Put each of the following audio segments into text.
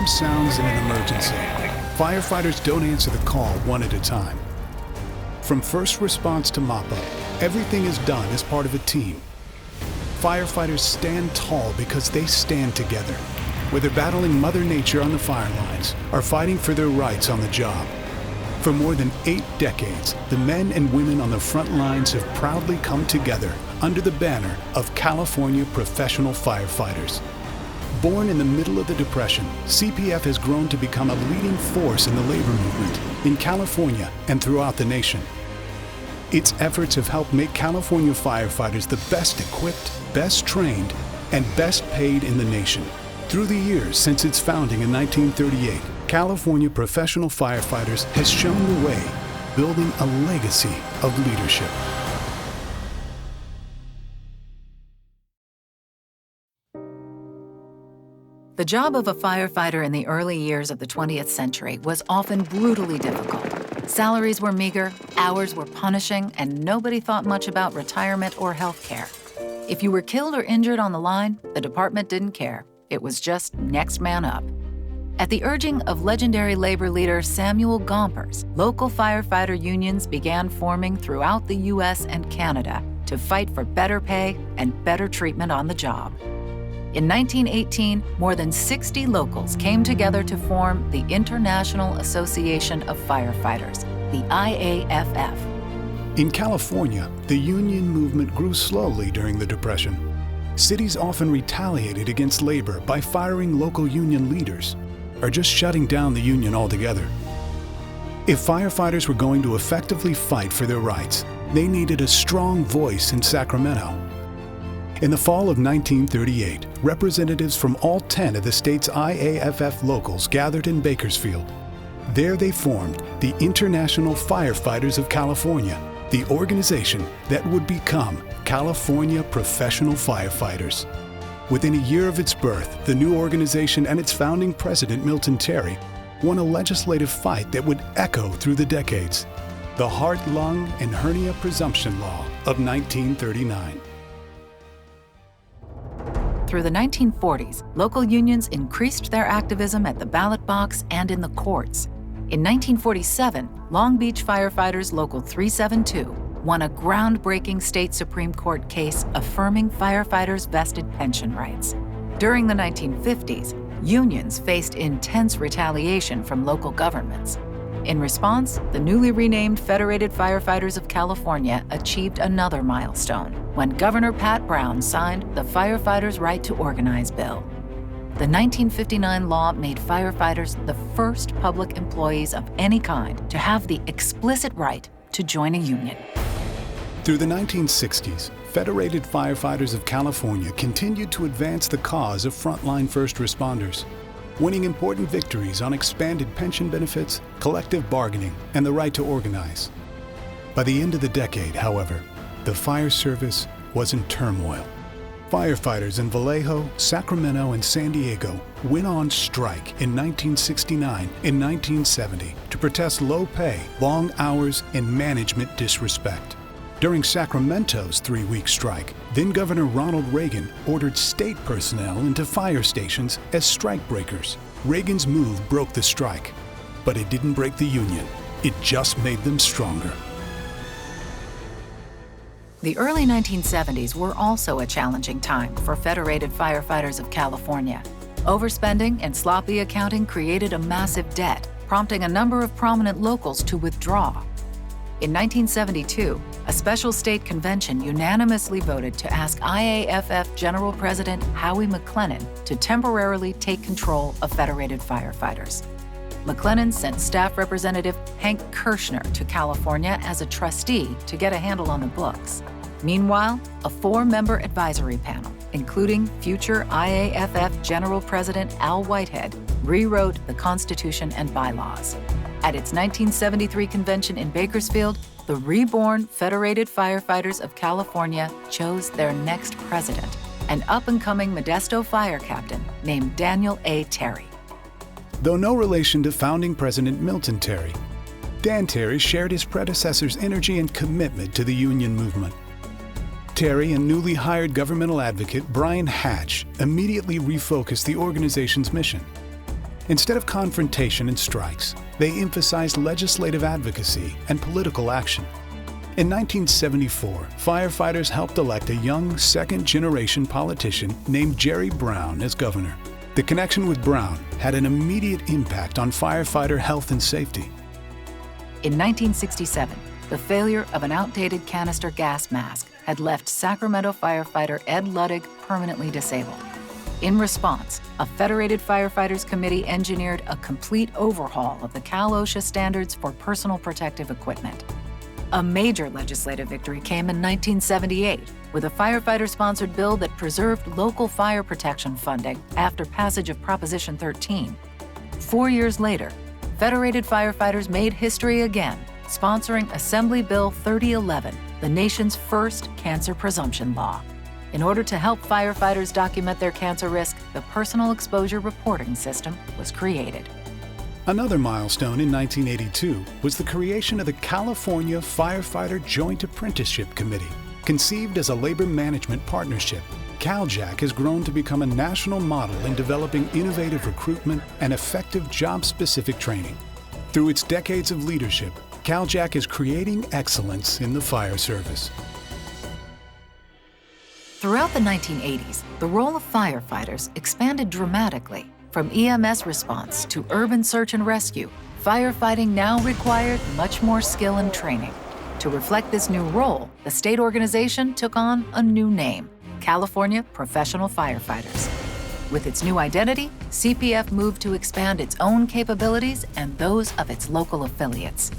alarm sounds in an emergency, firefighters don't answer the call one at a time. From first response to mop-up, everything is done as part of a team. Firefighters stand tall because they stand together, whether battling Mother Nature on the fire lines or fighting for their rights on the job. For more than 8 decades, the men and women on the front lines have proudly come together under the banner of California Professional Firefighters. Born in the middle of the Depression, CPF has grown to become a leading force in the labor movement in California and throughout the nation. Its efforts have helped make California firefighters the best equipped, best trained, and best paid in the nation. Through the years since its founding in 1938, California Professional Firefighters has shown the way, building a legacy of leadership. The job of a firefighter in the early years of the 20th century was often brutally difficult. Salaries were meager, hours were punishing, and nobody thought much about retirement or health care. If you were killed or injured on the line, the department didn't care. It was just next man up. At the urging of legendary labor leader Samuel Gompers, local firefighter unions began forming throughout the U.S. and Canada to fight for better pay and better treatment on the job. In 1918, more than 60 locals came together to form the International Association of Firefighters, the IAFF. In California, the union movement grew slowly during the Depression. Cities often retaliated against labor by firing local union leaders or just shutting down the union altogether. If firefighters were going to effectively fight for their rights, they needed a strong voice in Sacramento. In the fall of 1938, representatives from all 10 of the state's IAFF locals gathered in Bakersfield. There they formed the International Firefighters of California, the organization that would become California Professional Firefighters. Within a year of its birth, the new organization and its founding president, Milton Terry, won a legislative fight that would echo through the decades, the Heart, Lung, and Hernia Presumption Law of 1939. Through the 1940s, local unions increased their activism at the ballot box and in the courts. In 1947, Long Beach Firefighters Local 372 won a groundbreaking state Supreme Court case affirming firefighters' vested pension rights. During the 1950s, unions faced intense retaliation from local governments. In response, the newly renamed Federated Firefighters of California achieved another milestone when Governor Pat Brown signed the Firefighters' Right to Organize Bill. The 1959 law made firefighters the first public employees of any kind to have the explicit right to join a union. Through the 1960s, Federated Firefighters of California continued to advance the cause of frontline first responders, winning important victories on expanded pension benefits, collective bargaining, and the right to organize. By the end of the decade, however, the fire service was in turmoil. Firefighters in Vallejo, Sacramento, and San Diego went on strike in 1969 and 1970 to protest low pay, long hours, and management disrespect. During Sacramento's 3-week strike, then-Governor Ronald Reagan ordered state personnel into fire stations as strikebreakers. Reagan's move broke the strike, but it didn't break the union. It just made them stronger. The early 1970s were also a challenging time for Federated Firefighters of California. Overspending and sloppy accounting created a massive debt, prompting a number of prominent locals to withdraw. In 1972, a special state convention unanimously voted to ask IAFF General President Howie McLennan to temporarily take control of Federated Firefighters. McLennan sent Staff Representative Hank Kirschner to California as a trustee to get a handle on the books. Meanwhile, a 4-member advisory panel, including future IAFF General President Al Whitehead, rewrote the Constitution and bylaws. At its 1973 convention in Bakersfield, the reborn Federated Firefighters of California chose their next president, an up-and-coming Modesto fire captain named Daniel A. Terry. Though no relation to founding President Milton Terry, Dan Terry shared his predecessor's energy and commitment to the union movement. Terry and newly hired governmental advocate Brian Hatch immediately refocused the organization's mission. Instead of confrontation and strikes, they emphasized legislative advocacy and political action. In 1974, firefighters helped elect a young second-generation politician named Jerry Brown as governor. The connection with Brown had an immediate impact on firefighter health and safety. In 1967, the failure of an outdated canister gas mask had left Sacramento firefighter Ed Luddig permanently disabled. In response, a Federated Firefighters Committee engineered a complete overhaul of the Cal OSHA standards for personal protective equipment. A major legislative victory came in 1978 with a firefighter-sponsored bill that preserved local fire protection funding after passage of Proposition 13. 4 years later, Federated Firefighters made history again, sponsoring Assembly Bill 3011, the nation's first cancer presumption law. In order to help firefighters document their cancer risk, the Personal Exposure Reporting System was created. Another milestone in 1982 was the creation of the California Firefighter Joint Apprenticeship Committee. Conceived as a labor management partnership, CalJAC has grown to become a national model in developing innovative recruitment and effective job-specific training. Through its decades of leadership, CalJAC is creating excellence in the fire service. Throughout the 1980s, the role of firefighters expanded dramatically. From EMS response to urban search and rescue, firefighting now required much more skill and training. To reflect this new role, the state organization took on a new name, California Professional Firefighters. With its new identity, CPF moved to expand its own capabilities and those of its local affiliates.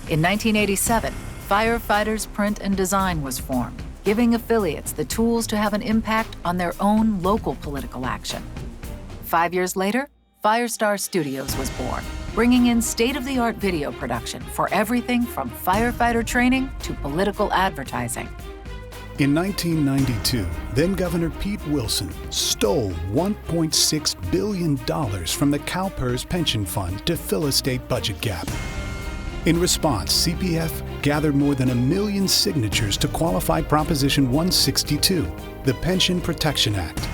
In 1987, Firefighters Print and Design was formed, giving affiliates the tools to have an impact on their own local political action. 5 years later, Firestar Studios was born, bringing in state-of-the-art video production for everything from firefighter training to political advertising. In 1992, then-Governor Pete Wilson stole $1.6 billion from the CalPERS pension fund to fill a state budget gap. In response, CPF gathered more than 1 million signatures to qualify Proposition 162, the Pension Protection Act.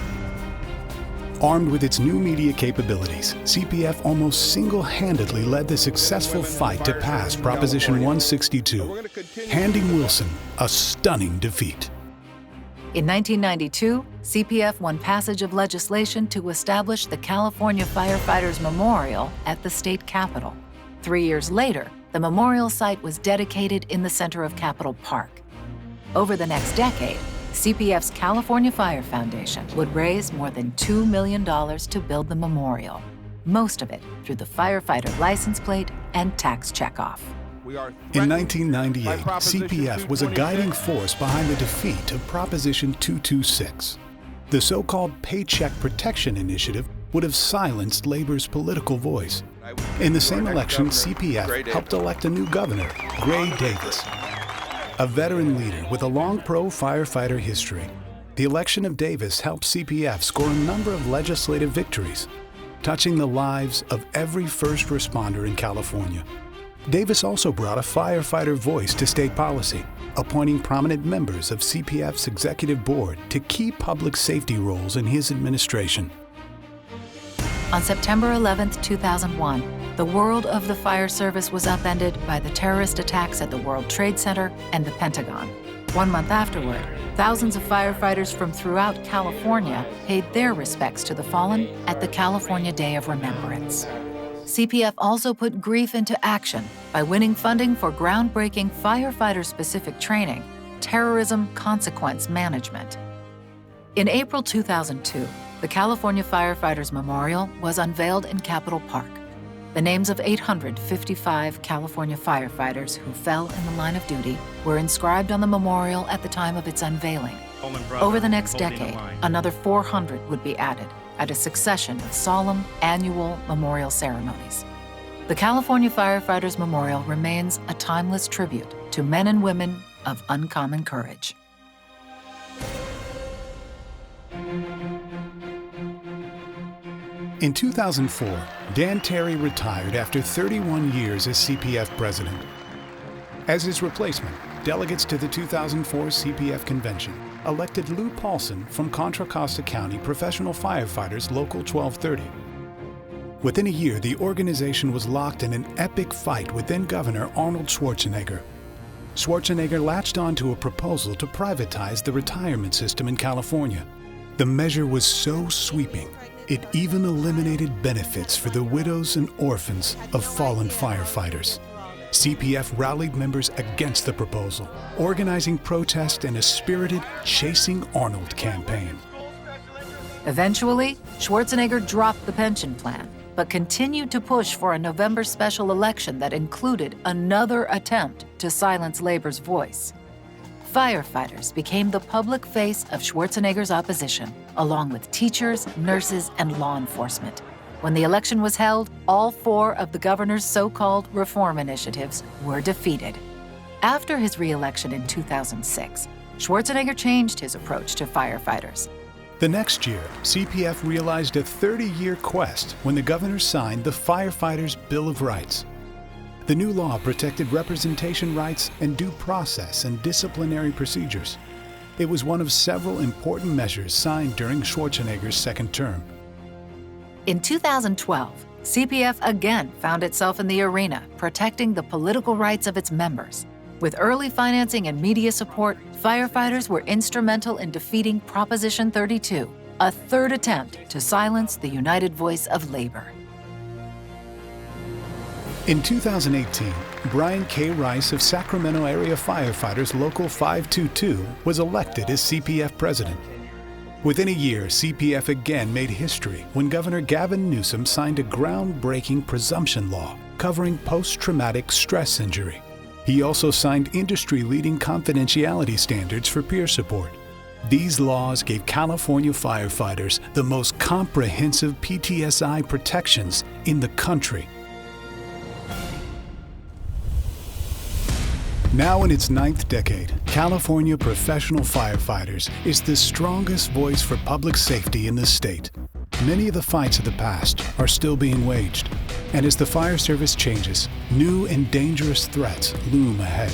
Armed with its new media capabilities, CPF almost single-handedly led the successful fight to pass Proposition 162, handing Wilson a stunning defeat. In 1992, CPF won passage of legislation to establish the California Firefighters Memorial at the state capitol. 3 years later, the memorial site was dedicated in the center of Capitol Park. Over the next decade, CPF's California Fire Foundation would raise more than $2 million to build the memorial, most of it through the firefighter license plate and tax checkoff. In 1998, CPF was a guiding force behind the defeat of Proposition 226. The so-called Paycheck Protection Initiative would have silenced labor's political voice. In the same election, CPF helped elect a new governor, Gray Davis. A veteran leader with a long pro-firefighter history, the election of Davis helped CPF score a number of legislative victories, touching the lives of every first responder in California. Davis also brought a firefighter voice to state policy, appointing prominent members of CPF's executive board to key public safety roles in his administration. On September 11, 2001, the world of the fire service was upended by the terrorist attacks at the World Trade Center and the Pentagon. 1 month afterward, thousands of firefighters from throughout California paid their respects to the fallen at the California Day of Remembrance. CPF also put grief into action by winning funding for groundbreaking firefighter-specific training, terrorism consequence management. In April 2002, the California Firefighters Memorial was unveiled in Capitol Park. The names of 855 California firefighters who fell in the line of duty were inscribed on the memorial at the time of its unveiling. Over the next decade, another 400 would be added at a succession of solemn annual memorial ceremonies. The California Firefighters Memorial remains a timeless tribute to men and women of uncommon courage. In 2004, Dan Terry retired after 31 years as CPF president. As his replacement, delegates to the 2004 CPF convention elected Lou Paulson from Contra Costa County Professional Firefighters Local 1230. Within a year, the organization was locked in an epic fight with then Governor Arnold Schwarzenegger. Schwarzenegger latched onto a proposal to privatize the retirement system in California. The measure was so sweeping, it even eliminated benefits for the widows and orphans of fallen firefighters. CPF rallied members against the proposal, organizing protest and a spirited Chasing Arnold campaign. Eventually, Schwarzenegger dropped the pension plan, but continued to push for a November special election that included another attempt to silence labor's voice. Firefighters became the public face of Schwarzenegger's opposition, along with teachers, nurses, and law enforcement. When the election was held, all 4 of the governor's so-called reform initiatives were defeated. After his re-election in 2006, Schwarzenegger changed his approach to firefighters. The next year, CPF realized a 30-year quest when the governor signed the Firefighters' Bill of Rights. The new law protected representation rights and due process and disciplinary procedures. It was one of several important measures signed during Schwarzenegger's second term. In 2012, CPF again found itself in the arena, protecting the political rights of its members. With early financing and media support, firefighters were instrumental in defeating Proposition 32, a third attempt to silence the united voice of labor. In 2018, Brian K. Rice of Sacramento Area Firefighters Local 522 was elected as CPF president. Within a year, CPF again made history when Governor Gavin Newsom signed a groundbreaking presumption law covering post-traumatic stress injury. He also signed industry-leading confidentiality standards for peer support. These laws gave California firefighters the most comprehensive PTSI protections in the country. Now in its 9th decade, California Professional Firefighters is the strongest voice for public safety in the state. Many of the fights of the past are still being waged, and as the fire service changes, new and dangerous threats loom ahead.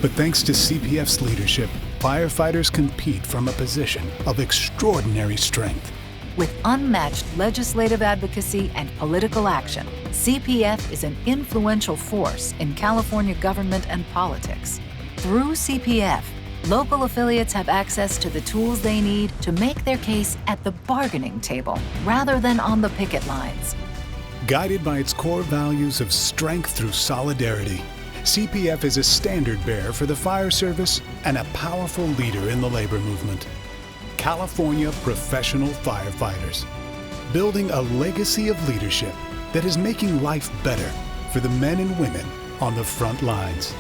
But thanks to CPF's leadership, firefighters compete from a position of extraordinary strength. With unmatched legislative advocacy and political action, CPF is an influential force in California government and politics. Through CPF, local affiliates have access to the tools they need to make their case at the bargaining table rather than on the picket lines. Guided by its core values of strength through solidarity, CPF is a standard bearer for the fire service and a powerful leader in the labor movement. California Professional Firefighters, building a legacy of leadership that is making life better for the men and women on the front lines.